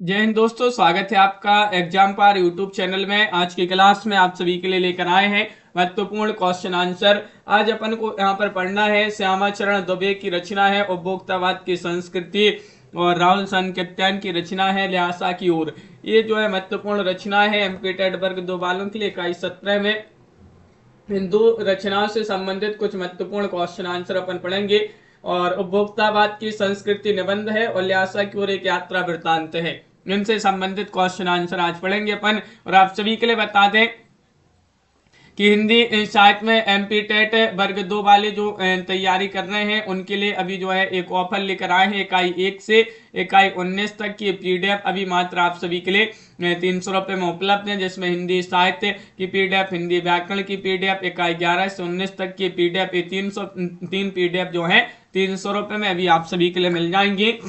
जय हिंद दोस्तों, स्वागत है आपका एग्जाम पार यूट्यूब चैनल में। आज की क्लास में आप सभी के लिए लेकर आए हैं महत्वपूर्ण क्वेश्चन आंसर। आज अपन को यहाँ पर पढ़ना है श्यामाचरण दुबे की रचना है उपभोक्तावाद की संस्कृति और राहुल सांकृत्यायन की रचना है ल्हासा की ओर। ये जो है महत्वपूर्ण रचना है एमपी टेट वर्ग 2 वालों के लिए इकाई 17 में इन दो रचनाओं से संबंधित कुछ महत्वपूर्ण क्वेश्चन आंसर अपन पढ़ेंगे। और उपभोक्तावाद की संस्कृति निबंध है और ल्हासा की ओर एक यात्रा वृत्तांत है। इनसे संबंधित क्वेश्चन आंसर आज पढ़ेंगे अपन। और आप सभी के लिए बता दें कि हिंदी साहित्य में एमपी टेट वर्ग 2 वाले जो तैयारी कर रहे हैं उनके लिए अभी जो है एक ऑफर लेकर आए हैं। इकाई 1 से इकाई 19 तक की पीडीएफ अभी मात्र आप सभी के लिए 300 रुपये में उपलब्ध है, जिसमें हिंदी साहित्य की पीडीएफ, हिंदी व्याकरण की पीडीएफ, इकाई 11 से 19 तक की पीडीएफ, ये 3 पीडीएफ जो है 300 रुपये में अभी आप सभी के लिए मिल जाएंगे।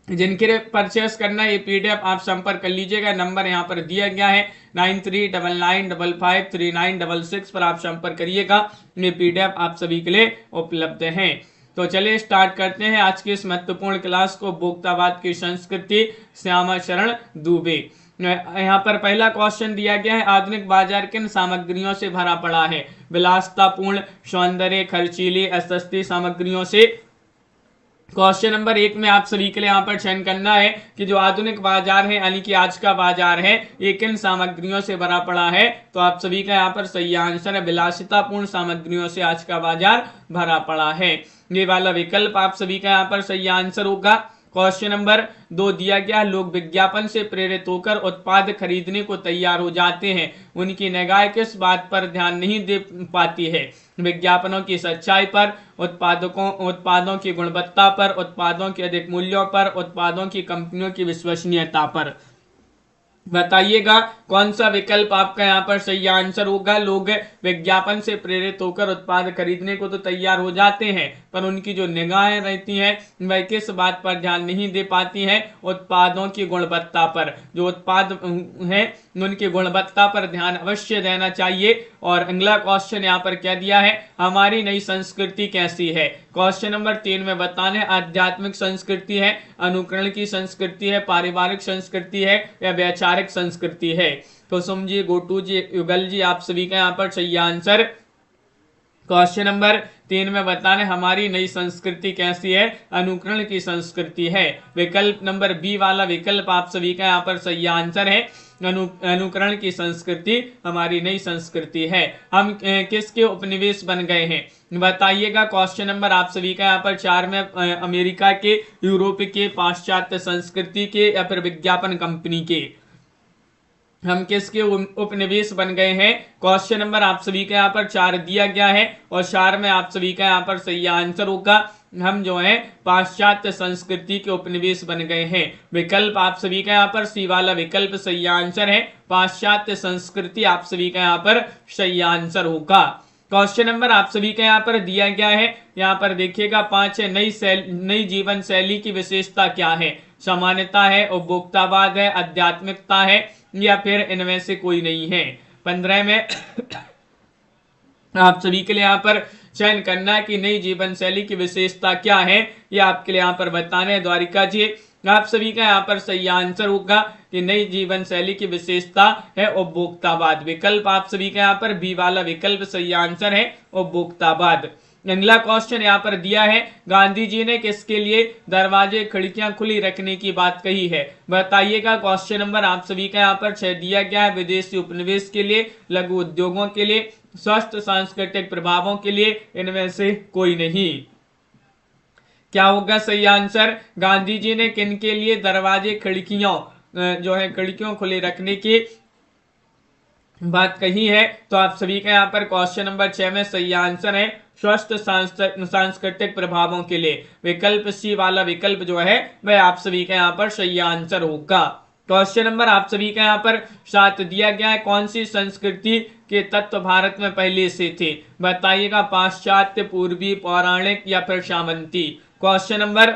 जिनके लिए परचेस करना है ये पीडीएफ आप संपर्क कर लीजिएगा। नंबर यहाँ पर दिया गया है 9399553966 पर आप संपर्क करिएगा। ये पीडीएफ आप सभी के लिए उपलब्ध है। तो चलिए स्टार्ट करते हैं आज की इस महत्वपूर्ण क्लास को। उपभोक्तावाद की संस्कृति, श्यामाचरण दुबे। यहाँ पर पहला क्वेश्चन दिया गया है, आधुनिक बाजार किन सामग्रियों से भरा पड़ा है? विलासतापूर्ण, सौंदर्य, खर्चीली, असस्ती सामग्रियों से। क्वेश्चन नंबर 1 में आप सभी के लिए यहाँ पर चयन करना है कि जो आधुनिक बाजार है यानी कि आज का बाजार है ये किन सामग्रियों से भरा पड़ा है। तो आप सभी का यहाँ पर सही आंसर है विलासितापूर्ण सामग्रियों से आज का बाजार भरा पड़ा है। ये वाला विकल्प आप सभी का यहाँ पर सही आंसर होगा। क्वेश्चन नंबर 2 दिया गया, लोग विज्ञापन से प्रेरित होकर उत्पाद खरीदने को तैयार हो जाते हैं, उनकी निगाह किस बात पर ध्यान नहीं दे पाती है? विज्ञापनों की सच्चाई पर, उत्पादों की गुणवत्ता पर, उत्पादों के अधिक मूल्यों पर, उत्पादों की कंपनियों की विश्वसनीयता पर। बताइएगा कौन सा विकल्प आपका यहाँ पर सही आंसर होगा। लोग विज्ञापन से प्रेरित होकर उत्पाद खरीदने को तो तैयार हो जाते हैं, पर उनकी जो निगाहें रहती हैं वह किस बात पर ध्यान नहीं दे पाती हैं? उत्पादों की गुणवत्ता पर। जो उत्पाद हैं उनकी गुणवत्ता पर ध्यान अवश्य देना चाहिए। और अगला क्वेश्चन यहाँ पर क्या दिया है, हमारी नई संस्कृति कैसी है? क्वेश्चन नंबर 3 में बताने आध्यात्मिक संस्कृति है, अनुकरण की संस्कृति है, पारिवारिक संस्कृति है या वैचारिक संस्कृति है? कुसुम जी, गोटू जी, युगल जी, आप सभी का यहाँ पर सही आंसर क्वेश्चन नंबर 3 में बताने हमारी नई संस्कृति कैसी है, अनुकरण की संस्कृति है। विकल्प नंबर बी वाला विकल्प आप सभी का यहाँ पर सही आंसर है, अनुकरण की संस्कृति हमारी नई संस्कृति है। हम किसके उपनिवेश बन गए हैं? बताइएगा। क्वेश्चन नंबर आप सभी का यहाँ पर 4 में अमेरिका के, यूरोप के, पाश्चात्य संस्कृति के या फिर विज्ञापन कंपनी के हम किसके उपनिवेश बन गए हैं? क्वेश्चन नंबर आप सभी का यहाँ पर 4 दिया गया है और 4 में आप सभी का यहाँ पर सही आंसर होगा, हम जो है पाश्चात्य संस्कृति के उपनिवेश बन गए हैं। विकल्प आप सभी का यहाँ पर सी वाला विकल्प सही आंसर है, पाश्चात्य संस्कृति आप सभी का यहाँ पर सही आंसर होगा। क्वेश्चन नंबर आप सभी का यहाँ पर दिया गया है, यहाँ पर देखिएगा 5 है, नई जीवन शैली की विशेषता क्या है? सामान्यता है, उपभोक्तावाद है, आध्यात्मिकता है या फिर इनमें से कोई नहीं है? 15 में आप सभी के लिए यहाँ पर चयन करना है कि नई जीवन शैली की विशेषता क्या है, ये आपके लिए यहाँ पर बताने हैं। द्वारिका जी, आप सभी का यहाँ पर सही आंसर होगा कि नई जीवन शैली की विशेषता है उपभोक्तावाद। विकल्प आप सभी का यहाँ पर बी वाला विकल्प सही आंसर है, उपभोक्तावाद। अगला क्वेश्चन यहाँ पर दिया है, गांधी जी ने किसके लिए दरवाजे खिड़कियां खुली रखने की बात कही है? बताइएगा। क्वेश्चन नंबर आप सभी का यहाँ पर 6 दिया गया है, विदेशी उपनिवेश के लिए, लघु उद्योगों के लिए, स्वस्थ सांस्कृतिक प्रभावों के लिए, इनमें से कोई नहीं। क्या होगा सही आंसर? गांधी जी ने किन के लिए दरवाजे खिड़कियों खुले रखने की बात कही है? तो आप सभी का यहाँ पर क्वेश्चन नंबर 6 में सही आंसर है, स्वस्थ सांस्कृतिक प्रभावों के लिए। विकल्प सी वाला विकल्प जो है वह आप सभी का यहाँ पर सही आंसर होगा। क्वेश्चन नंबर आप सभी का यहाँ पर 7 दिया गया है, कौन सी संस्कृति के तत्व भारत में पहले से थे? बताइएगा। पाश्चात्य, पूर्वी, पौराणिक या फिर सामंती? क्वेश्चन नंबर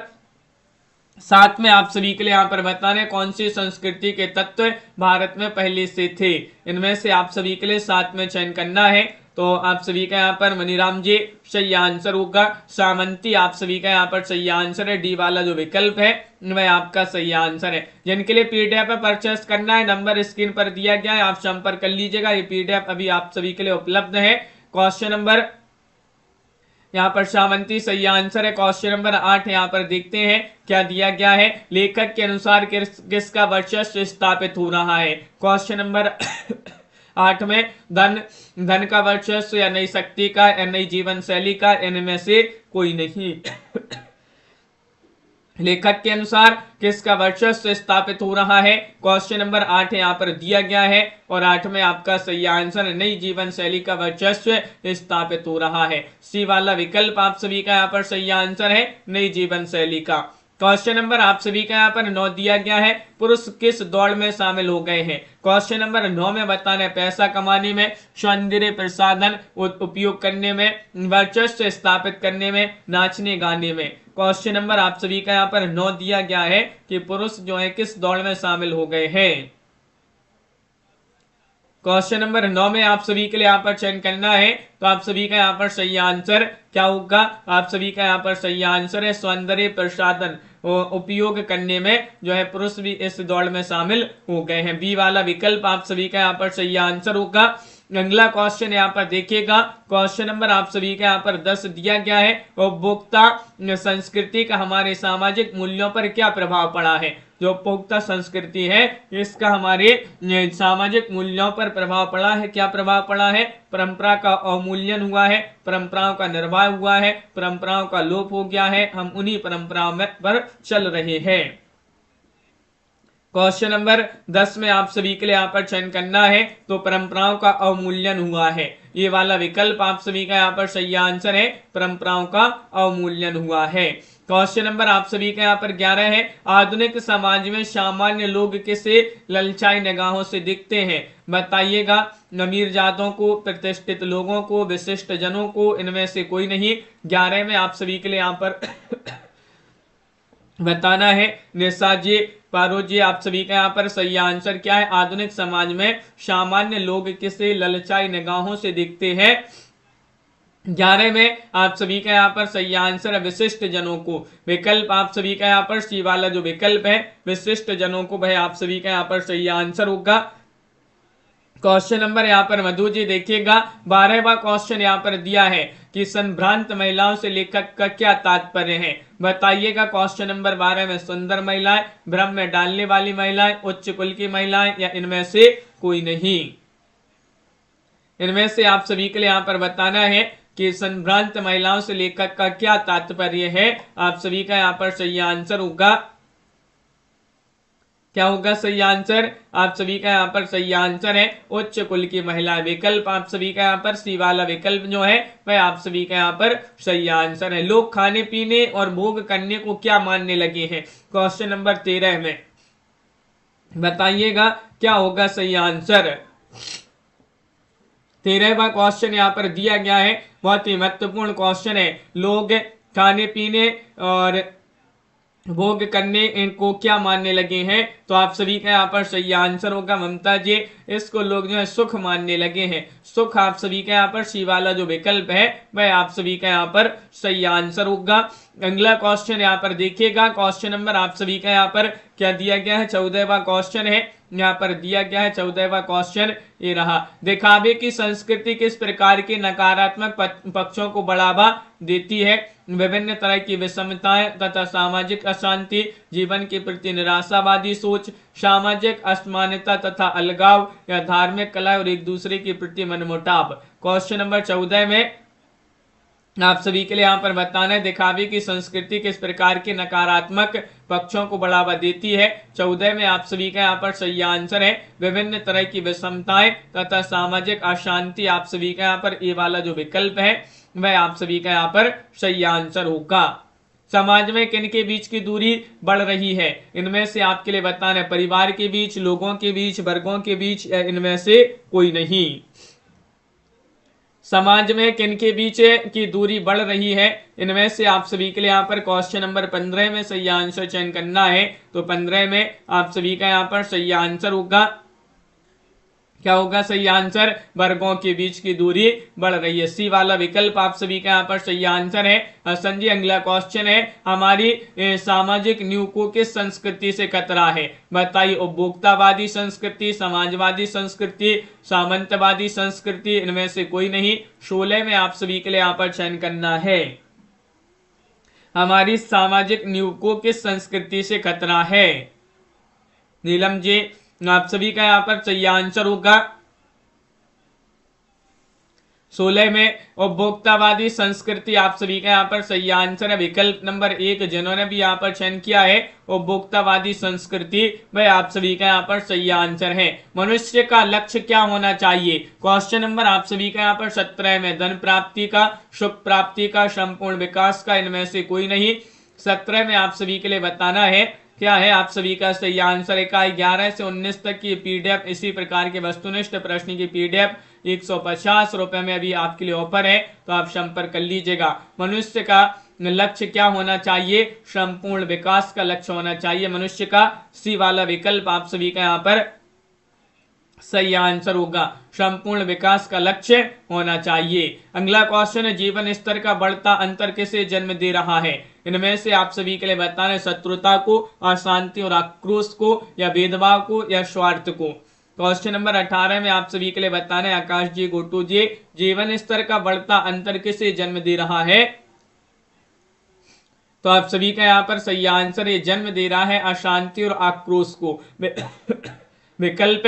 7 में आप सभी के लिए यहाँ पर बताने कौन सी संस्कृति के तत्व भारत में पहले से थे। इनमें से आप सभी के लिए 7 में चयन करना है। तो आप सभी का यहाँ पर मनीराम जी सही आंसर होगा। सामंती आप सभी का यहाँ पर सही आंसर है। डी वाला जो विकल्प है वह आपका सही आंसर है। जिनके लिए पीडीएफ परचेस करना है नंबर स्क्रीन पर दिया गया है, आप संपर्क कर लीजिएगा। ये पीडीएफ अभी आप सभी के लिए उपलब्ध है। क्वेश्चन नंबर यहाँ पर सावंती सही आंसर है। क्वेश्चन नंबर 8 यहाँ पर देखते हैं क्या दिया गया है। लेखक के अनुसार किसका वर्चस्व स्थापित हो रहा है। क्वेश्चन नंबर 8 में धन का वर्चस्व या नई शक्ति का या नई जीवन शैली का, इनमें से कोई नहीं। लेखक के अनुसार किसका वर्चस्व स्थापित हो रहा है। क्वेश्चन नंबर 8 यहाँ पर दिया गया है और 8 में आपका सही आंसर नई जीवन शैली का वर्चस्व स्थापित हो रहा है। सी वाला विकल्प आप सभी का यहाँ पर सही आंसर है, नई जीवन शैली का। क्वेश्चन नंबर आप सभी का यहाँ पर 9 दिया गया है। पुरुष किस दौड़ में शामिल हो गए हैं। क्वेश्चन नंबर 9 में बताना है पैसा कमाने में, सौंदर्य प्रसाधन उपयोग करने में, वर्चस्व स्थापित करने में, नाचने गाने में। क्वेश्चन नंबर आप सभी का यहाँ पर 9 दिया गया है कि पुरुष जो है किस दौड़ में शामिल हो गए हैं। क्वेश्चन नंबर 9 में आप सभी के लिए यहाँ पर चयन करना है, तो आप सभी का यहाँ पर सही आंसर क्या होगा। आप सभी का यहाँ पर सही आंसर है सौंदर्य प्रसाधन उपयोग करने में जो है पुरुष भी इस दौड़ में शामिल हो गए हैं। बी वाला विकल्प आप सभी का यहाँ पर सही आंसर होगा। अगला क्वेश्चन यहाँ पर देखिएगा। क्वेश्चन नंबर आप सभी का यहाँ पर 10 दिया गया है। उपभोक्ता संस्कृति का हमारे सामाजिक मूल्यों पर क्या प्रभाव पड़ा है। जो उपभोक्ता संस्कृति है इसका हमारे सामाजिक मूल्यों पर प्रभाव पड़ा है। क्या प्रभाव पड़ा है। परंपरा का अवमूल्यन हुआ है, परंपराओं का निर्वाह हुआ है, परंपराओं का लोप हो गया है, हम उन्हीं परंपराओं में पर चल रहे हैं। क्वेश्चन नंबर 10 में आप सभी के लिए यहाँ पर चयन करना है, तो परंपराओं का अवमूल्यन हुआ है। ये वाला विकल्प आप सभी का यहाँ पर सही आंसर है, परंपराओं का अवमूल्यन हुआ है। क्वेश्चन नंबर आप सभी का यहाँ पर 11 है। आधुनिक समाज में सामान्य लोग किसे ललचाई निगाहों से दिखते हैं। बताइएगा। अमीर जातों को, प्रतिष्ठित लोगों को, विशिष्ट जनों को, इनमें से कोई नहीं। 11 में आप सभी के लिए यहाँ पर बताना है। निशा जी, पारो जी, आप सभी का यहाँ पर सही आंसर क्या है। आधुनिक समाज में सामान्य लोग किसे ललचाई निगाहों से दिखते हैं। 11 में आप सभी का यहाँ पर सही आंसर है विशिष्ट जनों को। विकल्प आप सभी का यहाँ पर सी वाला जो विकल्प है विशिष्ट जनों को भाई आप सभी का यहाँ पर सही आंसर होगा। क्वेश्चन नंबर यहाँ पर मधु जी देखिएगा। 12वां क्वेश्चन यहाँ पर दिया है कि संभ्रांत महिलाओं से लेखक का क्या तात्पर्य है। बताइएगा। क्वेश्चन नंबर 12 में सुंदर महिलाएं, भ्रम में डालने वाली महिलाएं, उच्च कुल की महिलाएं या इनमें से कोई नहीं। इनमें से आप सभी के लिए यहाँ पर बताना है कि संभ्रांत महिलाओं से लेखक का क्या तात्पर्य है। आप सभी का यहाँ पर सही आंसर होगा। क्या होगा सही आंसर। आप सभी का यहाँ पर सही आंसर है उच्च कुल की महिला। विकल्प आप सभी का यहाँ पर सी वाला विकल्प जो है वह आप सभी का यहाँ पर सही आंसर है। लोग खाने पीने और भोग करने को क्या मानने लगे हैं। क्वेश्चन नंबर 13 में बताइएगा क्या होगा सही आंसर। 13वां क्वेश्चन यहाँ पर दिया गया है, बहुत ही महत्वपूर्ण क्वेश्चन है। लोग खाने पीने और भोग करने इनको क्या मानने लगे हैं। तो आप सभी का यहाँ पर सही आंसर होगा ममता जी, इसको लोग जो है सुख मानने लगे हैं। सुख आप सभी का यहाँ पर सी वाला जो विकल्प है वह आप सभी का यहाँ पर सही आंसर होगा। अगला क्वेश्चन यहाँ पर देखिएगा। क्वेश्चन नंबर आप सभी का यहाँ पर क्या दिया गया है। 14वां क्वेश्चन है यहाँ पर दिया गया है। 14वां क्वेश्चन ये रहा। दिखावे की संस्कृति किस प्रकार के नकारात्मक पक्षों को बढ़ावा देती है। विभिन्न तरह की विषमताएं तथा सामाजिक अशांति, जीवन के प्रति निराशावादी सोच, सामाजिक असमानता तथा अलगाव या धार्मिक कला और एक दूसरे के प्रति मनमुटाव। क्वेश्चन नंबर 14 में आप सभी के लिए यहाँ पर बताना है दिखावे की संस्कृति किस प्रकार के नकारात्मक पक्षों को बढ़ावा देती है। 14 में आप सभी का यहाँ पर सही आंसर है विभिन्न तरह की विषमताएं तथा सामाजिक अशांति। आप सभी का यहाँ पर ये वाला जो विकल्प है वह आप सभी का यहाँ पर सही आंसर होगा। समाज में किन के बीच की दूरी बढ़ रही है। इनमें से आपके लिए बताना है परिवार के बीच, लोगों के बीच, वर्गों के बीच या इनमें से कोई नहीं। समाज में किन के बीच की दूरी बढ़ रही है। इनमें से आप सभी के लिए यहाँ पर क्वेश्चन नंबर 15 में सही आंसर चयन करना है। तो 15 में आप सभी का यहाँ पर सही आंसर होगा। क्या होगा सही आंसर? वर्गों के बीच की दूरी बढ़ रही है। सी वाला विकल्प आप सभी का यहाँ पर सही आंसर है। संजय अगला क्वेश्चन है, हमारी सामाजिक नींव को किस संस्कृति से खतरा है? बताइए। उपभोक्तावादी संस्कृति, समाजवादी संस्कृति, सामंतवादी संस्कृति, इनमें से कोई नहीं। 16 में आप सभी के लिए यहाँ पर चयन करना है। हमारी सामाजिक नींव को किस संस्कृति से खतरा है? नीलम जी, आप सभी का यहाँ पर सही आंसर होगा 16 में उपभोक्तावादी संस्कृति। आप सभी का यहाँ पर सही आंसर है विकल्प नंबर 1। जिन्होंने भी यहाँ पर चयन किया है उपभोक्तावादी संस्कृति, वह आप सभी का यहाँ पर सही आंसर है। मनुष्य का लक्ष्य क्या होना चाहिए? क्वेश्चन नंबर आप सभी का यहाँ पर 17 में धन प्राप्ति का, सुख प्राप्ति का, संपूर्ण विकास का, इनमें से कोई नहीं। 17 में आप सभी के लिए बताना है क्या है आप सभी का सही आंसर। इकाई 11 से 19 तक की पीडीएफ, इसी प्रकार के वस्तुनिष्ठ प्रश्न की पीडीएफ 150 रुपए में अभी आपके लिए ऑफर है, तो आप संपर्क कर लीजिएगा। मनुष्य का लक्ष्य क्या होना चाहिए? संपूर्ण विकास का लक्ष्य होना चाहिए मनुष्य का। सी वाला विकल्प आप सभी का यहाँ पर सही आंसर होगा, संपूर्ण विकास का लक्ष्य होना चाहिए। अगला क्वेश्चन है, जीवन स्तर का बढ़ता अंतर किसे जन्म दे रहा है? इनमें से आप सभी के लिए बताना है शत्रुता को, अशांति और आक्रोश को, या भेदभाव को, या स्वार्थ को। क्वेश्चन नंबर 18 में आप सभी के लिए बताना है आकाश जी, गोटू जी, जीवन स्तर का बढ़ता अंतर किसे जन्म दे रहा है? तो आप सभी का यहाँ पर सही आंसर है, जन्म दे रहा है अशांति और आक्रोश को। विकल्प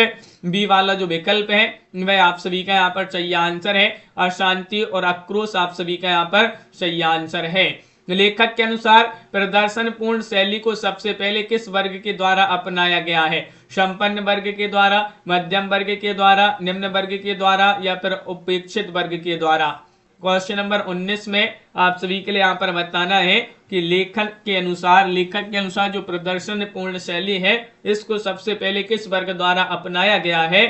बी वाला जो विकल्प है वह आप सभी का यहाँ पर सही आंसर है, अशांति और आक्रोश आप सभी का यहाँ पर सही आंसर है। लेखक के अनुसार प्रदर्शन पूर्ण शैली को सबसे पहले किस वर्ग के द्वारा अपनाया गया है? संपन्न वर्ग के द्वारा, मध्यम वर्ग के द्वारा, निम्न वर्ग के द्वारा, या फिर उपेक्षित वर्ग के द्वारा। क्वेश्चन नंबर 19 में आप सभी के लिए यहाँ पर बताना है कि लेखक के अनुसार जो प्रदर्शन पूर्ण शैली है, इसको सबसे पहले किस वर्ग द्वारा अपनाया गया है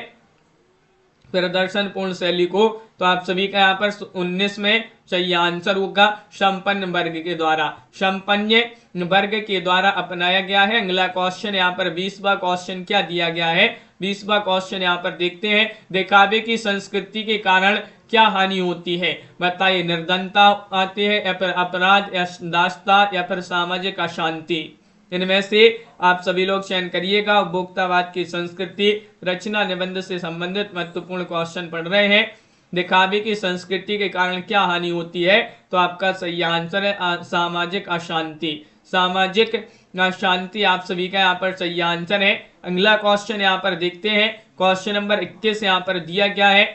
प्रदर्शन पूर्ण शैली को? तो आप सभी का यहाँ पर 19 में सही आंसर होगा संपन्न वर्ग के द्वारा, संपन्न वर्ग के द्वारा अपनाया गया है। अगला क्वेश्चन यहाँ पर 20वां क्वेश्चन क्या दिया गया है? 20वां क्वेश्चन यहाँ पर देखते हैं, दिखावे की संस्कृति के कारण क्या हानि होती है? बताइए। निर्धनता आती है, या फिर अपराध, या दास्ता, या फिर सामाजिक अशांति। इनमें से आप सभी लोग चयन करिएगा। उपभोक्तावाद की संस्कृति, रचना निबंध से संबंधित महत्वपूर्ण क्वेश्चन पढ़ रहे हैं। दिखावे की संस्कृति के कारण क्या हानि होती है? तो आपका सही आंसर है सामाजिक अशांति। सामाजिक अशांति आप सभी का यहाँ पर सही आंसर है। अगला क्वेश्चन यहाँ पर देखते हैं, क्वेश्चन नंबर 21 यहाँ पर दिया गया है।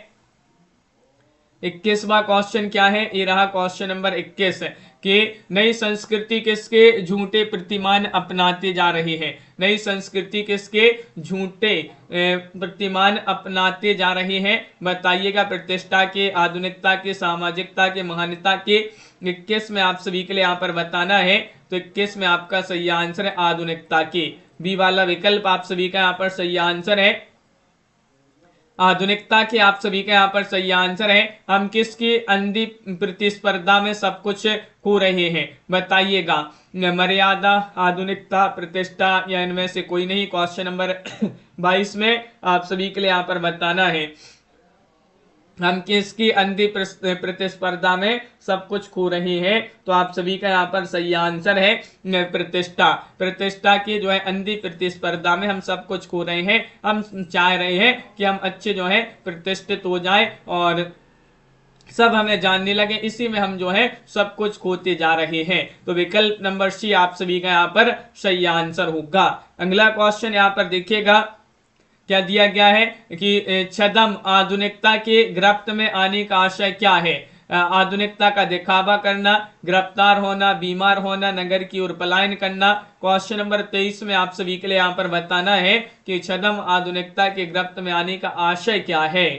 21वां क्वेश्चन क्या है? ये रहा क्वेश्चन नंबर 21 कि नई संस्कृति किसके झूठे प्रतिमान अपनाते जा रही है? नई संस्कृति किसके झूठे प्रतिमान अपनाते जा रहे हैं? बताइएगा। प्रतिष्ठा के, आधुनिकता के, सामाजिकता के, महानता के। 21 में आप सभी के लिए यहाँ पर बताना है, तो 21 में आपका सही आंसर है आधुनिकता के। बी वाला विकल्प आप सभी का यहाँ पर सही आंसर है, आधुनिकता के आप सभी का यहाँ पर सही आंसर है। हम किसकी अंधी प्रतिस्पर्धा में सब कुछ खो रहे हैं? बताइएगा। मर्यादा, आधुनिकता, प्रतिष्ठा, या इनमें से कोई नहीं। क्वेश्चन नंबर 22 में आप सभी के लिए यहाँ पर बताना है हम किसकी अंधी प्रतिस्पर्धा में सब कुछ खो रहे हैं? तो आप सभी का यहाँ पर सही आंसर है प्रतिष्ठा। प्रतिष्ठा की जो है अंधी प्रतिस्पर्धा में हम सब कुछ खो रहे हैं। हम चाह रहे हैं कि हम अच्छे जो है प्रतिष्ठित हो जाएं और सब हमें जानने लगे, इसी में हम जो है सब कुछ खोते जा रहे हैं। तो विकल्प नंबर सी आप सभी का यहाँ पर सही आंसर होगा। अगला क्वेश्चन यहाँ पर देखिएगा, क्या दिया गया है कि छद्म आधुनिकता के गिरफ्त में आने का आशय क्या है? आधुनिकता का दिखावा करना, गिरफ्तार होना, बीमार होना, नगर की ओर पलायन करना। क्वेश्चन नंबर 23 में आप सभी के लिए यहाँ पर बताना है कि छद्म आधुनिकता के गिरफ्त में आने का आशय क्या है।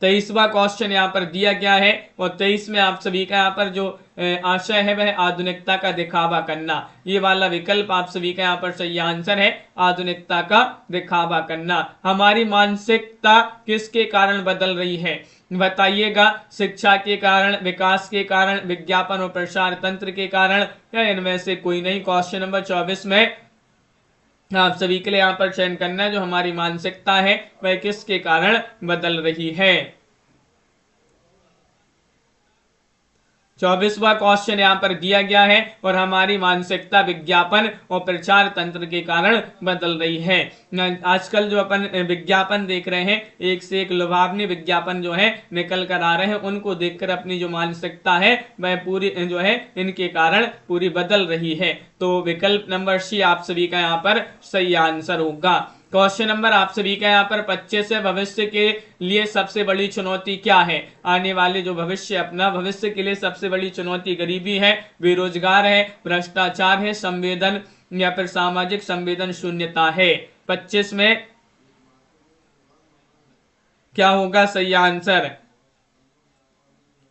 23वां क्वेश्चन यहाँ पर दिया गया है और 23 में आप सभी का यहाँ पर जो आशय है वह आधुनिकता का दिखावा करना। ये वाला विकल्प आप सभी का यहाँ पर सही आंसर है, आधुनिकता का दिखावा करना। हमारी मानसिकता किसके कारण बदल रही है? बताइएगा। शिक्षा के कारण, विकास के कारण, विज्ञापन और प्रसार तंत्र के कारण, या इनमें से कोई नहीं। क्वेश्चन नंबर 24 में आप सभी के लिए यहाँ पर चयन करना है जो हमारी मानसिकता है वह किसके कारण बदल रही है। 24वां क्वेश्चन यहाँ पर दिया गया है और हमारी मानसिकता विज्ञापन और प्रचार तंत्र के कारण बदल रही है। आजकल जो अपन विज्ञापन देख रहे हैं एक से एक लुभावनी विज्ञापन जो है निकल कर आ रहे हैं, उनको देखकर अपनी जो मानसिकता है वह पूरी जो है इनके कारण पूरी बदल रही है। तो विकल्प नंबर सी आप सभी का यहाँ पर सही आंसर होगा। क्वेश्चन नंबर आप सभी का यहाँ पर 25 है, भविष्य के लिए सबसे बड़ी चुनौती क्या है। आने वाले जो भविष्य अपना भविष्य के लिए सबसे बड़ी चुनौती गरीबी है, बेरोजगार है, भ्रष्टाचार है, संवेदन या फिर सामाजिक संवेदन शून्यता है। 25 में क्या होगा सही आंसर।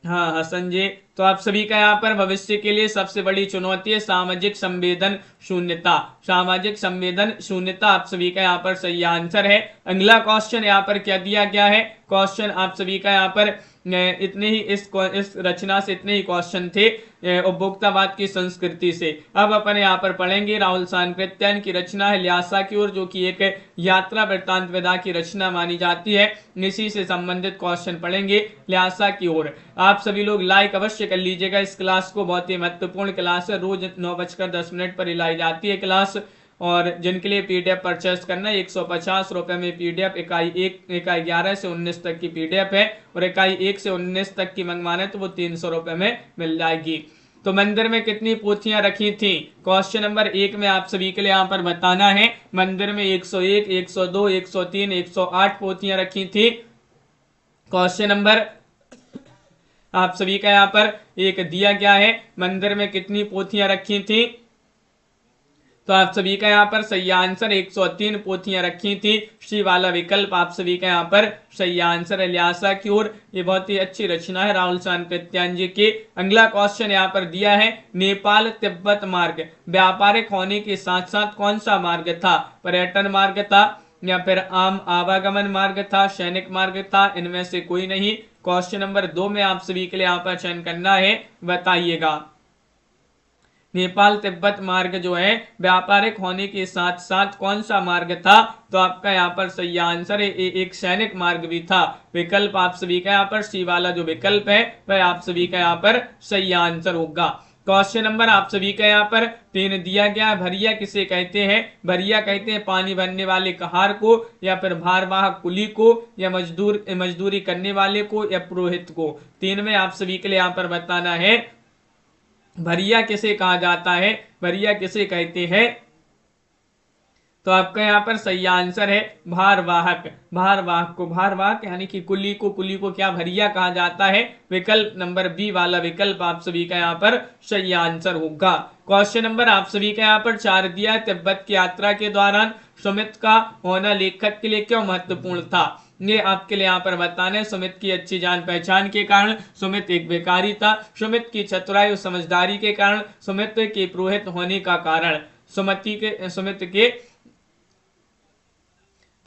हाँ हसन जी, तो आप सभी का यहाँ पर भविष्य के लिए सबसे बड़ी चुनौती है सामाजिक संवेदन शून्यता। सामाजिक संवेदन शून्यता आप सभी का यहाँ पर सही आंसर है। अगला क्वेश्चन यहाँ पर क्या दिया गया है। क्वेश्चन आप सभी का यहाँ पर इतने ही इस रचना से इतने ही क्वेश्चन थे उपभोक्तावाद की संस्कृति से। अब अपन यहाँ पर पढ़ेंगे राहुल सांकृत्यायन की रचना है ल्यासा की ओर, जो कि एक यात्रा वृत्तांत विधा की रचना मानी जाती है। इसी से संबंधित क्वेश्चन पढ़ेंगे ल्यासा की ओर। आप सभी लोग लाइक अवश्य कर लीजिएगा इस क्लास को, बहुत ही महत्वपूर्ण क्लास है, रोज 9:10 पर लाई जाती है क्लास। और जिनके लिए पीडीएफ परचेस करना है 150 रुपए में पीडीएफ इकाई 11 से 19 तक की पीडीएफ है, और इकाई 1 से 19 तक की मंगवाना है तो वो 300 रुपए में मिल जाएगी। तो मंदिर में कितनी पोथियां रखी थी। क्वेश्चन नंबर 1 में आप सभी के लिए यहाँ पर बताना है। मंदिर में 101, 102, 103, 108 पोथियां रखी थी। क्वेश्चन नंबर आप सभी का यहाँ पर एक दिया गया है, मंदिर में कितनी पोथियां रखी थी। तो आप सभी का यहाँ पर सही आंसर 103 पोथियां रखी थी। सी वाला विकल्प आप सभी का यहाँ पर सही आंसर है ल्यासा की ओर। ये बहुत ही अच्छी रचना है राहुल सांकृत्यायन जी की। अगला क्वेश्चन यहाँ पर दिया है, नेपाल तिब्बत मार्ग व्यापारिक होने के साथ साथ कौन सा मार्ग था। पर्यटन मार्ग था या फिर आम आवागमन मार्ग था, सैनिक मार्ग था, इनमें से कोई नहीं। क्वेश्चन नंबर 2 में आप सभी के लिए यहाँ पर चयन करना है, बताइएगा। नेपाल तिब्बत मार्ग जो है व्यापारिक होने के साथ साथ कौन सा मार्ग था। तो आपका यहाँ पर सही आंसर है एक सैनिक मार्ग भी था। विकल्प आप सभी का यहाँ पर सी वाला जो विकल्प है वह आप सभी का यहाँ पर सही आंसर होगा। क्वेश्चन नंबर आप सभी का यहाँ पर 3 दिया गया। भरिया किसे कहते हैं। भरिया कहते हैं पानी भरने वाले कहार को, या फिर भारवाहक कुली को, या मजदूरी करने वाले को, या पुरोहित को। 3 में आप सभी के लिए यहाँ पर बताना है भरिया किसे कहा जाता है, भरिया किसे कहते हैं। तो आपका यहाँ पर सही आंसर है भारवाहक। भारवाहक को भारवाहक यानी कि कुली को क्या भरिया कहा जाता है। विकल्प नंबर बी वाला विकल्प आप सभी का यहाँ पर सही आंसर होगा। क्वेश्चन नंबर आप सभी का यहाँ पर 4 दिया है, तिब्बत की यात्रा के दौरान सुमित का होना लेखक के लिए क्यों महत्वपूर्ण था। ये आपके लिए यहाँ पर बताना है। सुमित की अच्छी जान पहचान के कारण, सुमित एक भिखारी था, सुमित की चतुराई और समझदारी के कारण, सुमित के पुरोहित होने का कारण, सुमित के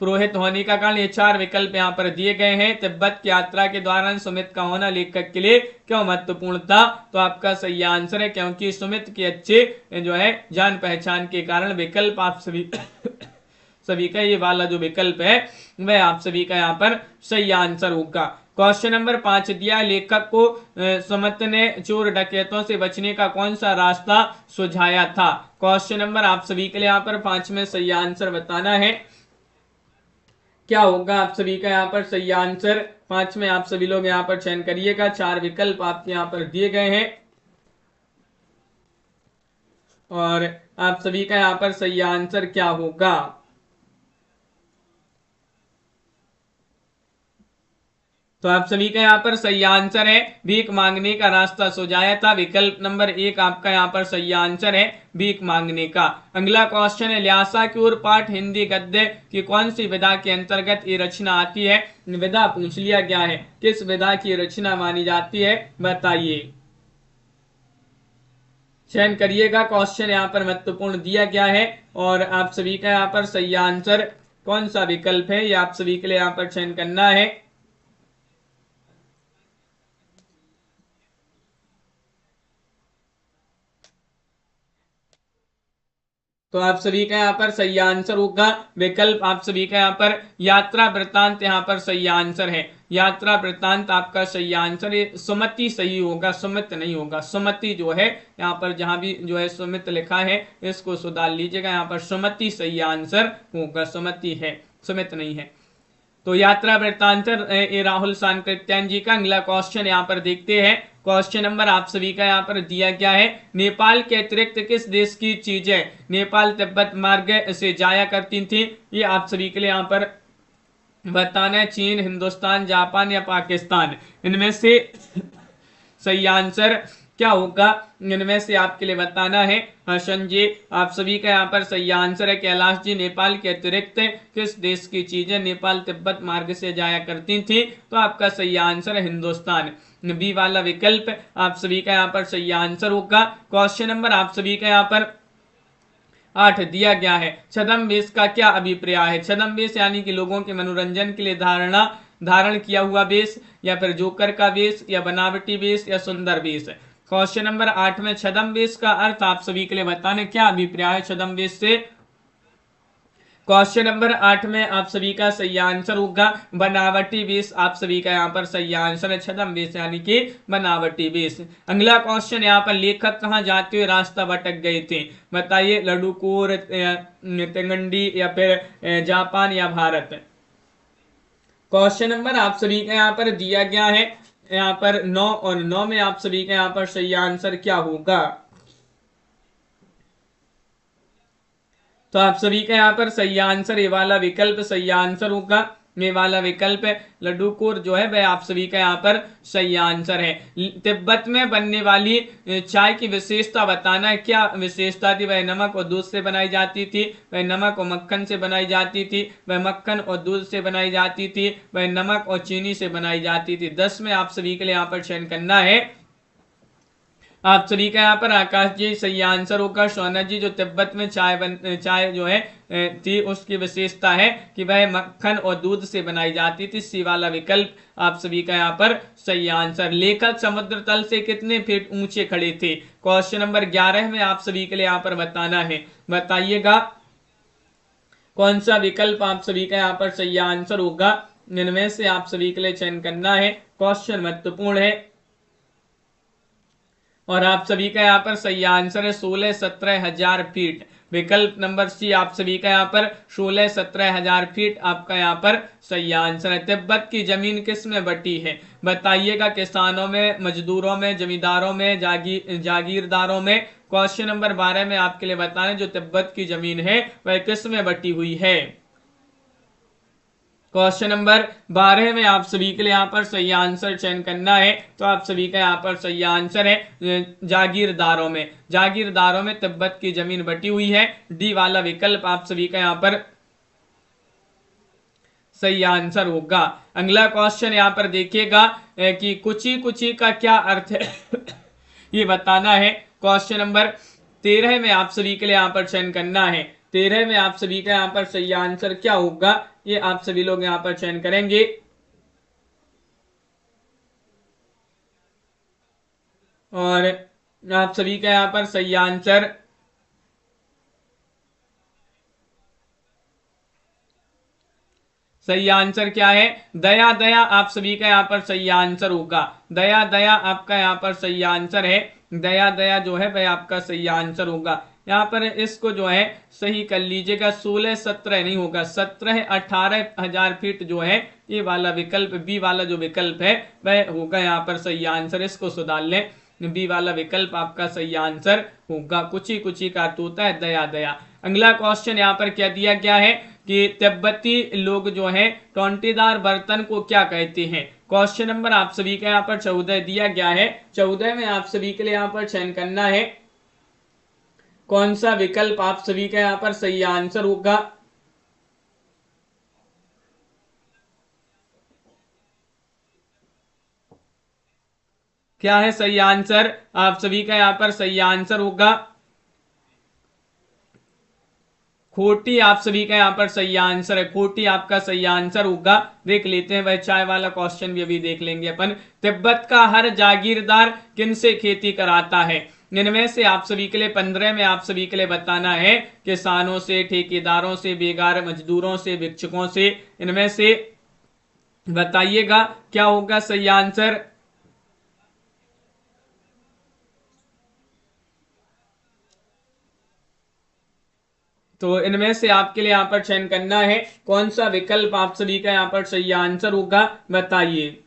पुरोहित होने का कारण। ये 4 विकल्प यहाँ पर दिए गए हैं। तिब्बत की यात्रा के दौरान सुमित का होना लेखक के लिए क्यों महत्वपूर्ण था। तो आपका सही आंसर है क्योंकि सुमित के अच्छे जो है जान पहचान के कारण। विकल्प आप सभी का ये वाला जो विकल्प है वह आप सभी का यहाँ पर सही आंसर होगा। क्वेश्चन नंबर 5 दिया, लेखक को सुमित ने चोर डकैतों से बचने का कौन सा रास्ता सुझाया था। क्वेश्चन नंबर आप सभी के लिए यहाँ पर 5 में सही आंसर बताना है। क्या होगा आप सभी का यहाँ पर सही आंसर। 5 में आप सभी लोग यहाँ पर चयन करिएगा। 4 विकल्प आपके यहाँ पर दिए गए हैं और आप सभी का यहाँ पर सही आंसर क्या होगा। तो आप सभी का यहाँ पर सही आंसर है भीख मांगने का रास्ता सुझाया था। विकल्प नंबर 1 आपका यहाँ पर सही आंसर है भीख मांगने का। अगला क्वेश्चन है, ल्यासा की ओर पाठ हिंदी गद्य की कौन सी विधा के अंतर्गत ये रचना आती है। विधा पूछ लिया गया है, किस विधा की रचना मानी जाती है, बताइए। चयन करिएगा, क्वेश्चन यहाँ पर महत्वपूर्ण दिया गया है और आप सभी का यहाँ पर सही आंसर कौन सा विकल्प है ये आप सभी के लिए यहाँ पर चयन करना है। तो आप सभी का यहाँ पर सही आंसर होगा विकल्प आप सभी का यहाँ पर यात्रा वृत्तांत यहाँ पर सही आंसर है। यात्रा वृत्तांत आपका सही आंसर है। सुमति सही होगा, सुमित नहीं होगा। सुमति जो है यहाँ पर जहां भी जो है सुमित लिखा है इसको सुधार लीजिएगा, यहाँ पर सुमति सही आंसर होगा। सुमति है, सुमित नहीं है। तो यात्रा वृत्तांत राहुल सांकृत्यायन जी का। अगला क्वेश्चन यहाँ पर देखते हैं। क्वेश्चन नंबर आप सभी का यहाँ पर दिया गया है, नेपाल के अतिरिक्त किस देश की चीजें नेपाल तिब्बत मार्ग से जाया करती थी? ये आप सभी के लिए यहाँ पर बताना है। चीन, हिंदुस्तान, जापान या पाकिस्तान, इनमें से सही आंसर क्या होगा? इनमें से आपके लिए बताना है। हर्षन जी आप सभी का यहाँ पर सही आंसर है। कैलाश जी नेपाल के अतिरिक्त किस देश की चीजें नेपाल तिब्बत मार्ग से जाया करती थी? तो आपका सही आंसर है हिंदुस्तान। बी वाला विकल्प आप सभी का यहाँ पर सही आंसर होगा। क्वेश्चन नंबर आप सभी का यहाँ पर 8 दिया गया है। छद्मवेश का क्या अभिप्राय है? छद्मवेश यानी कि लोगों के मनोरंजन के लिए धारण किया हुआ वेश, या फिर जोकर का वेश, या बनावटी वेश, या सुंदर वेश। क्वेश्चन नंबर 8 में छद्मवेश का अर्थ आप सभी के लिए बताने क्या अभिप्राय है छद्मवेश से? क्वेश्चन नंबर 8 में आप सभी का सही आंसर होगा बनावटी वेश। आप सभी का यहाँ पर सही आंसर है छद्मवेश यानी कि बनावटी वेश। अगला क्वेश्चन यहाँ पर, लेखक कहाँ जाते हुए रास्ता भटक गए थे? बताइए, लड्डूकोर, तिगंडी, या फिर जापान या भारत। क्वेश्चन नंबर आप सभी का यहाँ पर दिया गया है यहाँ पर 9, और 9 में आप सभी का यहाँ पर सही आंसर क्या होगा? तो आप सभी का यहाँ पर सही आंसर ये वाला विकल्प सही आंसर होगा। ये वाला विकल्प है लड्डूकोर जो है वह आप सभी का यहाँ पर सही आंसर है। तिब्बत में बनने वाली चाय की विशेषता बताना है। क्या विशेषता थी? वह नमक और दूध से बनाई जाती थी, वह नमक और मक्खन से बनाई जाती थी, वह मक्खन और दूध से बनाई जाती थी, वह नमक और चीनी से बनाई जाती थी। 10 में आप सभी के लिए यहाँ पर चयन करना है। आप सभी का यहाँ पर आकाश जी सही आंसर होगा। सोना जी जो तिब्बत में चाय जो है थी उसकी विशेषता है कि वह मक्खन और दूध से बनाई जाती थी। सी वाला विकल्प आप सभी का यहाँ पर सही आंसर। लेखक समुद्र तल से कितने फीट ऊंचे खड़े थे? क्वेश्चन नंबर 11 में आप सभी के लिए यहाँ पर बताना है। बताइएगा कौन सा विकल्प आप सभी का यहाँ पर सही आंसर होगा। इनमें से आप सभी के लिए चयन करना है। क्वेश्चन महत्वपूर्ण है और आप सभी का यहाँ पर सही आंसर है 16-17 हजार फीट। विकल्प नंबर सी आप सभी का यहाँ पर 16-17 हजार फीट आपका यहाँ पर सही आंसर है। तिब्बत की जमीन किस में बटी है? बताइएगा, किसानों में, मजदूरों में, जमींदारों में, जागीरदारों में। क्वेश्चन नंबर 12 में आपके लिए बताना जो तिब्बत की जमीन है वह किस में बटी हुई है। क्वेश्चन नंबर 12 में आप सभी के लिए यहाँ पर सही आंसर चयन करना है। तो आप सभी का यहाँ पर सही आंसर है जागीरदारों में। जागीरदारों में तिब्बत की जमीन बटी हुई है। डी वाला विकल्प आप सभी का यहाँ पर सही आंसर होगा। अगला क्वेश्चन यहाँ पर देखिएगा कि कुची कुची का क्या अर्थ है ये बताना है। क्वेश्चन नंबर 13 में आप सभी के लिए यहाँ पर चयन करना है। 13 में आप सभी का यहाँ पर सही आंसर क्या होगा ये आप सभी लोग यहाँ पर चयन करेंगे। और आप सभी का यहाँ पर सही आंसर क्या है? दया दया आप सभी का यहाँ पर सही आंसर होगा। दया दया आपका यहाँ पर सही आंसर है। दया दया जो है वह आपका सही आंसर होगा। यहाँ पर इसको जो है सही कर लीजिएगा। 16-17 नहीं होगा, 17-18 हजार फीट जो है ये वाला विकल्प, बी वाला जो विकल्प है वह होगा यहाँ पर सही आंसर। इसको सुधार लें, बी वाला विकल्प आपका सही आंसर होगा। कुची कुची का अर्थ होता है दया दया। अगला क्वेश्चन यहाँ पर क्या दिया गया है कि तिब्बती लोग जो है टोंटीदार बर्तन को क्या कहते हैं? क्वेश्चन नंबर आप सभी का यहाँ पर 14 दिया गया है। 14 में आप सभी के लिए यहाँ पर चयन करना है कौन सा विकल्प आप सभी का यहाँ पर सही आंसर होगा। क्या है सही आंसर? आप सभी का यहाँ पर सही आंसर होगा खोटी। आप सभी का यहाँ पर सही आंसर है खोटी, आपका सही आंसर होगा। देख लेते हैं वह चाय वाला क्वेश्चन भी अभी देख लेंगे अपन। तिब्बत का हर जागीरदार किन से खेती कराता है? इनमें से आप सभी के लिए 15 में आप सभी के लिए बताना है किसानों से, ठेकेदारों से, बेकार मजदूरों से, भिक्षुकों से। इनमें से बताइएगा क्या होगा सही आंसर। तो इनमें से आपके लिए यहां पर चयन करना है कौन सा विकल्प आप सभी का यहां पर सही आंसर होगा, बताइए।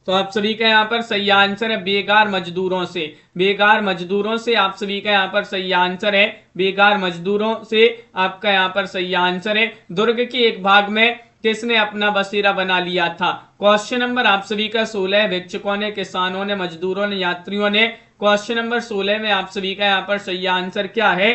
तो आप सभी का यहाँ पर सही आंसर है बेकार मजदूरों से। बेकार मजदूरों से आप सभी का यहाँ पर सही आंसर है। बेकार मजदूरों से आपका यहाँ पर सही आंसर है। दुर्ग के एक भाग में किसने अपना बसेरा बना लिया था? क्वेश्चन नंबर आप सभी का 16। भिक्षुकों ने, किसानों ने, मजदूरों ने, यात्रियों ने। क्वेश्चन नंबर 16 में आप सभी का यहाँ पर सही आंसर क्या है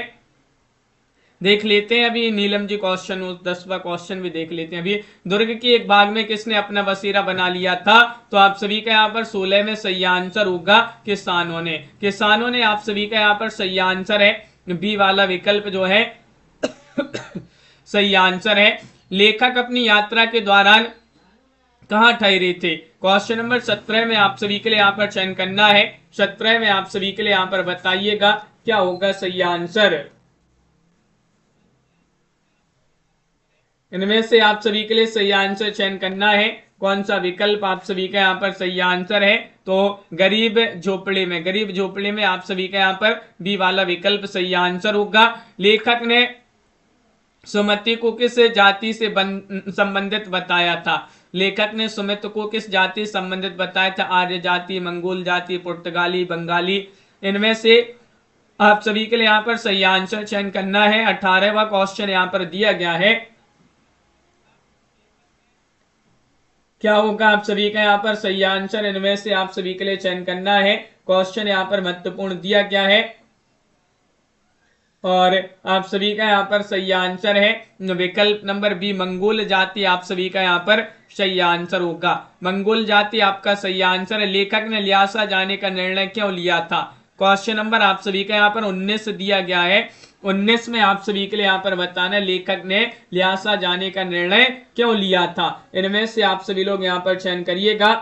देख लेते हैं अभी। नीलम जी क्वेश्चन 10वां क्वेश्चन भी देख लेते हैं अभी। दुर्ग के एक भाग में किसने अपना बसेरा बना लिया था? तो आप सभी का यहाँ पर 16 में सही आंसर होगा किसानों ने। किसानों ने आप सभी का यहाँ पर सही आंसर है। बी वाला विकल्प जो है सही आंसर है। लेखक अपनी यात्रा के दौरान कहाँ ठहरे थे? क्वेश्चन नंबर 17 में आप सभी के लिए यहाँ पर चयन करना है। 17 में आप सभी के लिए यहाँ पर बताइएगा क्या होगा सही आंसर। इनमें से आप सभी के लिए सही आंसर चयन करना है कौन सा विकल्प आप सभी का यहाँ पर सही आंसर है। तो गरीब झोपड़े में, गरीब झोपड़े में आप सभी का यहाँ पर बी वाला विकल्प सही आंसर होगा। लेखक ने सुमति को किस जाति से संबंधित बताया था? लेखक ने सुमित को किस जाति से संबंधित बताया था? आर्य जाति, मंगोल जाति, पुर्तगाली, बंगाली। इनमें से आप सभी के लिए यहाँ पर सही आंसर चयन करना है। 18वां क्वेश्चन यहाँ पर दिया गया है। क्या होगा आप सभी का यहाँ पर सही आंसर? इनमें से आप सभी के लिए चयन करना है। क्वेश्चन यहाँ पर महत्वपूर्ण दिया गया है और आप सभी का यहाँ पर सही आंसर है विकल्प नंबर बी, मंगोल जाति आप सभी का यहाँ पर सही आंसर होगा। मंगोल जाति आपका सही आंसर है। लेखक ने ल्हासा जाने का निर्णय क्यों लिया था? क्वेश्चन नंबर आप सभी का यहाँ पर 19 दिया गया है। 19 में आप सभी के लिए यहाँ पर बताना है लेखक ने ल्हासा जाने का निर्णय क्यों लिया था। इनमें से आप सभी लोग यहाँ पर चयन करिएगा,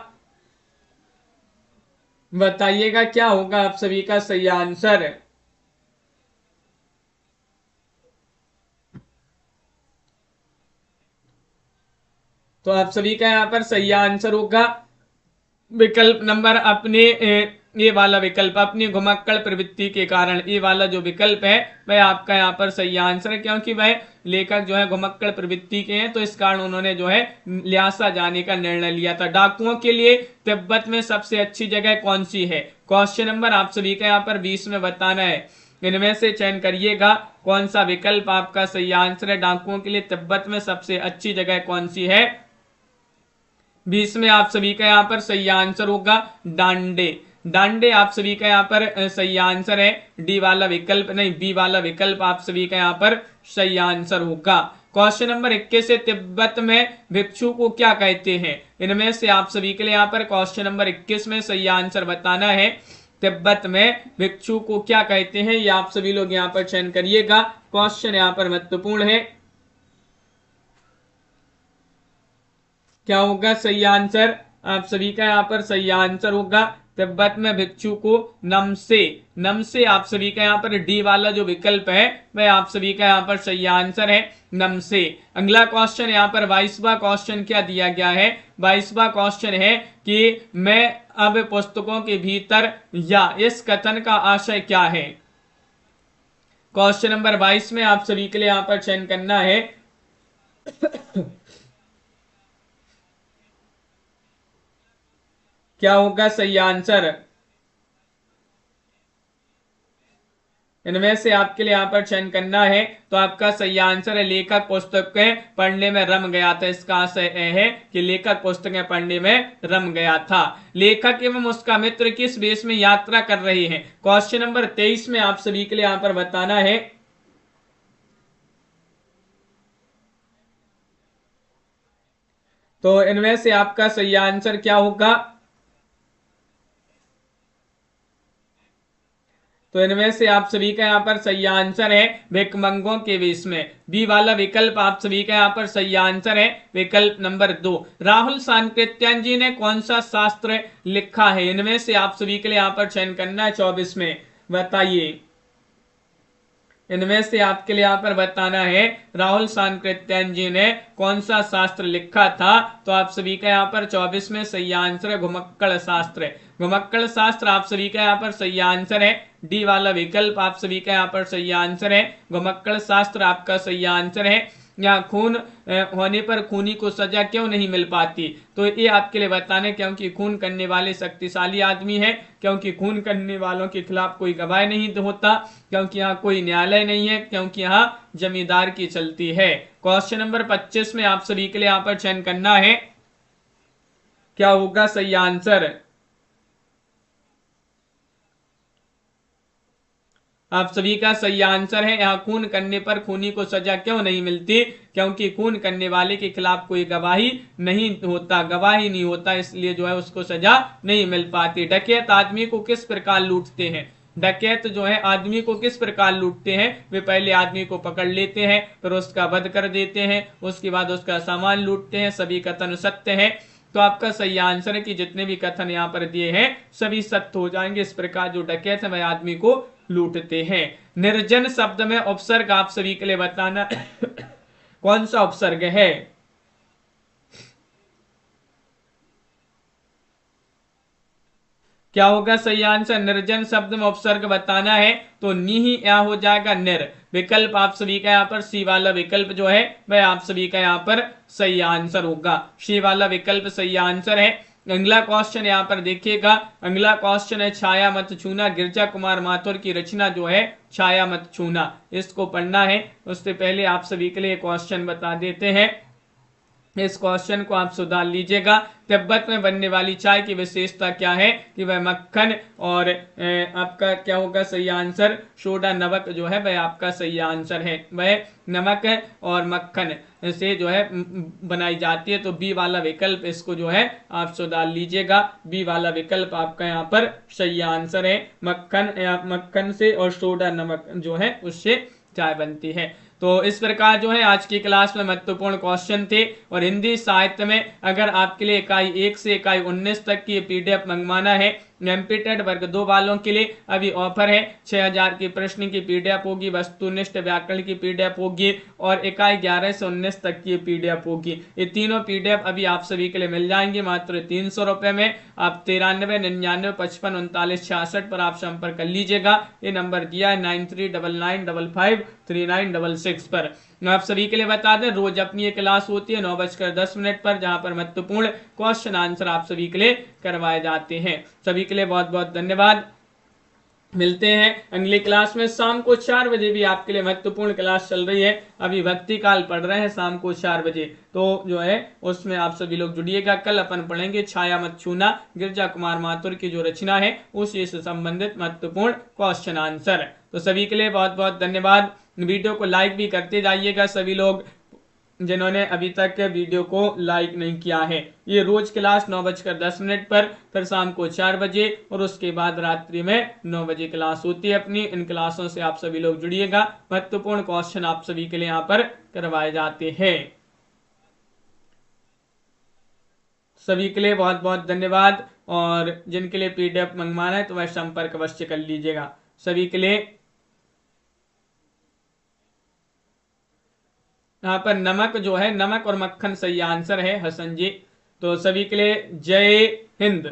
बताइएगा क्या होगा आप सभी का सही आंसर। तो आप सभी का यहाँ पर सही आंसर होगा विकल्प नंबर अपने ये वाला विकल्प, अपनी घुमक्कड़ प्रवृत्ति के कारण। ये वाला जो विकल्प है वह आपका यहाँ पर सही आंसर है, क्योंकि वह लेखक जो है घुमक्कड़ प्रवृत्ति के हैं, तो इस कारण उन्होंने जो है ल्हासा जाने का निर्णय लिया था। डाकुओं के लिए तिब्बत में सबसे अच्छी जगह कौन सी है? क्वेश्चन नंबर आप सभी का यहाँ पर 20 में बताना है। इनमें से चयन करिएगा कौन सा विकल्प आपका सही आंसर है। डाकुओं के लिए तिब्बत में सबसे अच्छी जगह कौन सी है? 20 में आप सभी का यहाँ पर सही आंसर होगा डांडे। डांडे आप सभी का यहाँ पर सही आंसर है। डी वाला विकल्प नहीं, बी वाला विकल्प आप सभी का यहाँ पर सही आंसर होगा। क्वेश्चन नंबर 21 से तिब्बत में भिक्षु को क्या कहते हैं? इनमें से आप सभी के लिए यहाँ पर क्वेश्चन नंबर 21 में सही आंसर बताना है। तिब्बत में भिक्षु को क्या कहते हैं, ये आप सभी लोग यहाँ पर चयन करिएगा। क्वेश्चन यहाँ पर महत्वपूर्ण है। क्या होगा सही आंसर? आप सभी का यहाँ पर सही आंसर होगा तिब्बत में भिक्षु को नमसे। नमसे आप सभी का यहाँ पर डी वाला जो विकल्प है वह आप सभी का यहाँ पर सही आंसर है नमसे। अगला क्वेश्चन यहाँ पर 22वां क्वेश्चन क्या दिया गया है? 22वां क्वेश्चन है कि मैं अब पुस्तकों के भीतर या इस कथन का आशय क्या है? क्वेश्चन नंबर 22 में आप सभी के लिए यहाँ पर चयन करना है क्या होगा सही आंसर। इनमें से आपके लिए यहाँ पर चयन करना है। तो आपका सही आंसर है लेखक पुस्तकें पढ़ने में रम गया था। इसका आशय है कि लेखक पुस्तकें पढ़ने में रम गया था। लेखक एवं उसका मित्र किस देश में यात्रा कर रहे हैं? क्वेश्चन नंबर 23 में आप सभी के लिए यहाँ पर बताना है। तो इनमें से आपका सही आंसर क्या होगा? तो इनमें से आप सभी का यहाँ पर सही आंसर है भिखमंगों के वेश में। बी वाला विकल्प आप सभी का यहाँ पर सही आंसर है विकल्प नंबर 2। राहुल सांकृत्यायन जी ने कौन सा शास्त्र लिखा है? इनमें से आप सभी के लिए यहाँ पर चयन करना है 24 में, बताइए। इनमें से आपके लिए यहाँ पर बताना है राहुल सांकृत्यायन जी ने कौन सा शास्त्र लिखा था। तो आप सभी का यहाँ पर 24 में सही आंसर है घुमक्कड़ शास्त्र। घुमक्कड़ शास्त्र आप सभी का यहाँ पर सही आंसर है। डी वाला विकल्प आप सभी का यहाँ पर सही आंसर है घुमक्कड़ शास्त्र आपका सही आंसर है। या खून होने पर खूनी को सजा क्यों नहीं मिल पाती? तो ये आपके लिए बताने, क्योंकि खून करने वाले शक्तिशाली आदमी है, क्योंकि खून करने वालों के खिलाफ कोई गवाह नहीं होता, क्योंकि यहाँ कोई न्यायालय नहीं है, क्योंकि यहाँ जमींदार की चलती है। क्वेश्चन नंबर 25 में आप सभी के लिए यहाँ पर चयन करना है क्या होगा सही आंसर। आप सभी का सही आंसर है यहाँ खून करने पर खूनी को सजा क्यों नहीं मिलती? क्योंकि खून करने वाले के खिलाफ कोई गवाही नहीं होता, गवाही नहीं होता, इसलिए जो है उसको सजा नहीं मिल पाती। डकैत आदमी को किस प्रकार लूटते हैं? डकैत जो है आदमी को किस प्रकार लूटते हैं? वे पहले आदमी को पकड़ लेते हैं, फिर उसका वध कर देते हैं, उसके बाद उसका सामान लूटते हैं। सभी कथन सत्य है। तो आपका सही आंसर है कि जितने भी कथन यहाँ पर दिए हैं सभी सत्य हो जाएंगे। इस प्रकार जो डकैत है वह आदमी को लूटते हैं। निर्जन शब्द में उपसर्ग आप सभी के लिए बताना कौन सा उपसर्ग है? क्या होगा सही आंसर? निर्जन शब्द में उपसर्ग बताना है तो नी ही यहाँ हो जाएगा निर। विकल्प आप सभी का यहाँ पर सी वाला विकल्प जो है वह आप सभी का यहाँ पर सही आंसर होगा। सी वाला विकल्प सही आंसर है। अगला क्वेश्चन यहाँ पर देखिएगा। अगला क्वेश्चन है छाया मत छूना। गिरजा कुमार माथुर की रचना जो है छाया मत छूना, इसको पढ़ना है। उससे पहले आप सभी के लिए क्वेश्चन बता देते हैं। इस क्वेश्चन को आप सुधार लीजिएगा। तिब्बत में बनने वाली चाय की विशेषता क्या है? कि वह मक्खन और आपका क्या होगा सही आंसर? सोडा नमक जो है वह आपका सही आंसर है। वह नमक और मक्खन से जो है बनाई जाती है। तो बी वाला विकल्प इसको जो है आप सुधार लीजिएगा। बी वाला विकल्प आपका यहाँ पर सही आंसर है। मक्खन से और सोडा नमक जो है उससे चाय बनती है। तो इस प्रकार जो है आज की क्लास में महत्वपूर्ण क्वेश्चन थे। और हिंदी साहित्य में अगर आपके लिए इकाई 1 से इकाई 19 तक की पीडीएफ मंगवाना है एमपीटेड वर्ग 2 वालों के लिए अभी ऑफर है। 6000 की प्रश्न की पीडीएफ होगी, वस्तुनिष्ठ व्याकरण की पीडीएफ होगी और इकाई 11 से 19 तक की पीडीएफ होगी। ये तीनों पीडीएफ अभी आप सभी के लिए मिल जाएंगे मात्र 300 रुपए में। आप 93 99 55 39 66 पर आप संपर्क कर लीजिएगा। ये नंबर दिया है 9399553966 पर। आप सभी के लिए बता दें रोज अपनी ये क्लास होती है 9:10 पर, जहां पर महत्वपूर्ण क्वेश्चन आंसर आप सभी के लिए करवाए जाते हैं। सभी के लिए बहुत बहुत धन्यवाद। मिलते हैं अगली क्लास में। शाम को 4 बजे भी आपके लिए महत्वपूर्ण क्लास चल रही है। अभी भक्ति काल पढ़ रहे हैं शाम को 4 बजे, तो जो है उसमें आप सभी लोग जुड़िएगा। कल अपन पढ़ेंगे छाया मत छूना, गिरजा कुमार माथुर की जो रचना है उसी से संबंधित महत्वपूर्ण क्वेश्चन आंसर। तो सभी के लिए बहुत बहुत धन्यवाद। वीडियो को लाइक भी करते जाइएगा सभी लोग जिन्होंने अभी तक वीडियो को लाइक नहीं किया है। ये रोज क्लास 9:10 पर, फिर शाम को 4 बजे और उसके बाद रात्रि में 9 बजे क्लास होती है अपनी। इन क्लासों से आप सभी लोग जुड़िएगा। महत्वपूर्ण क्वेश्चन आप सभी के लिए यहाँ पर करवाए जाते हैं। सभी के लिए बहुत बहुत धन्यवाद। और जिनके लिए पीडीएफ मंगवाना है तो वह संपर्क अवश्य कर लीजिएगा। सभी के लिए यहाँ पर नमक जो है, नमक और मक्खन सही आंसर है हसन जी। तो सभी के लिए जय हिंद।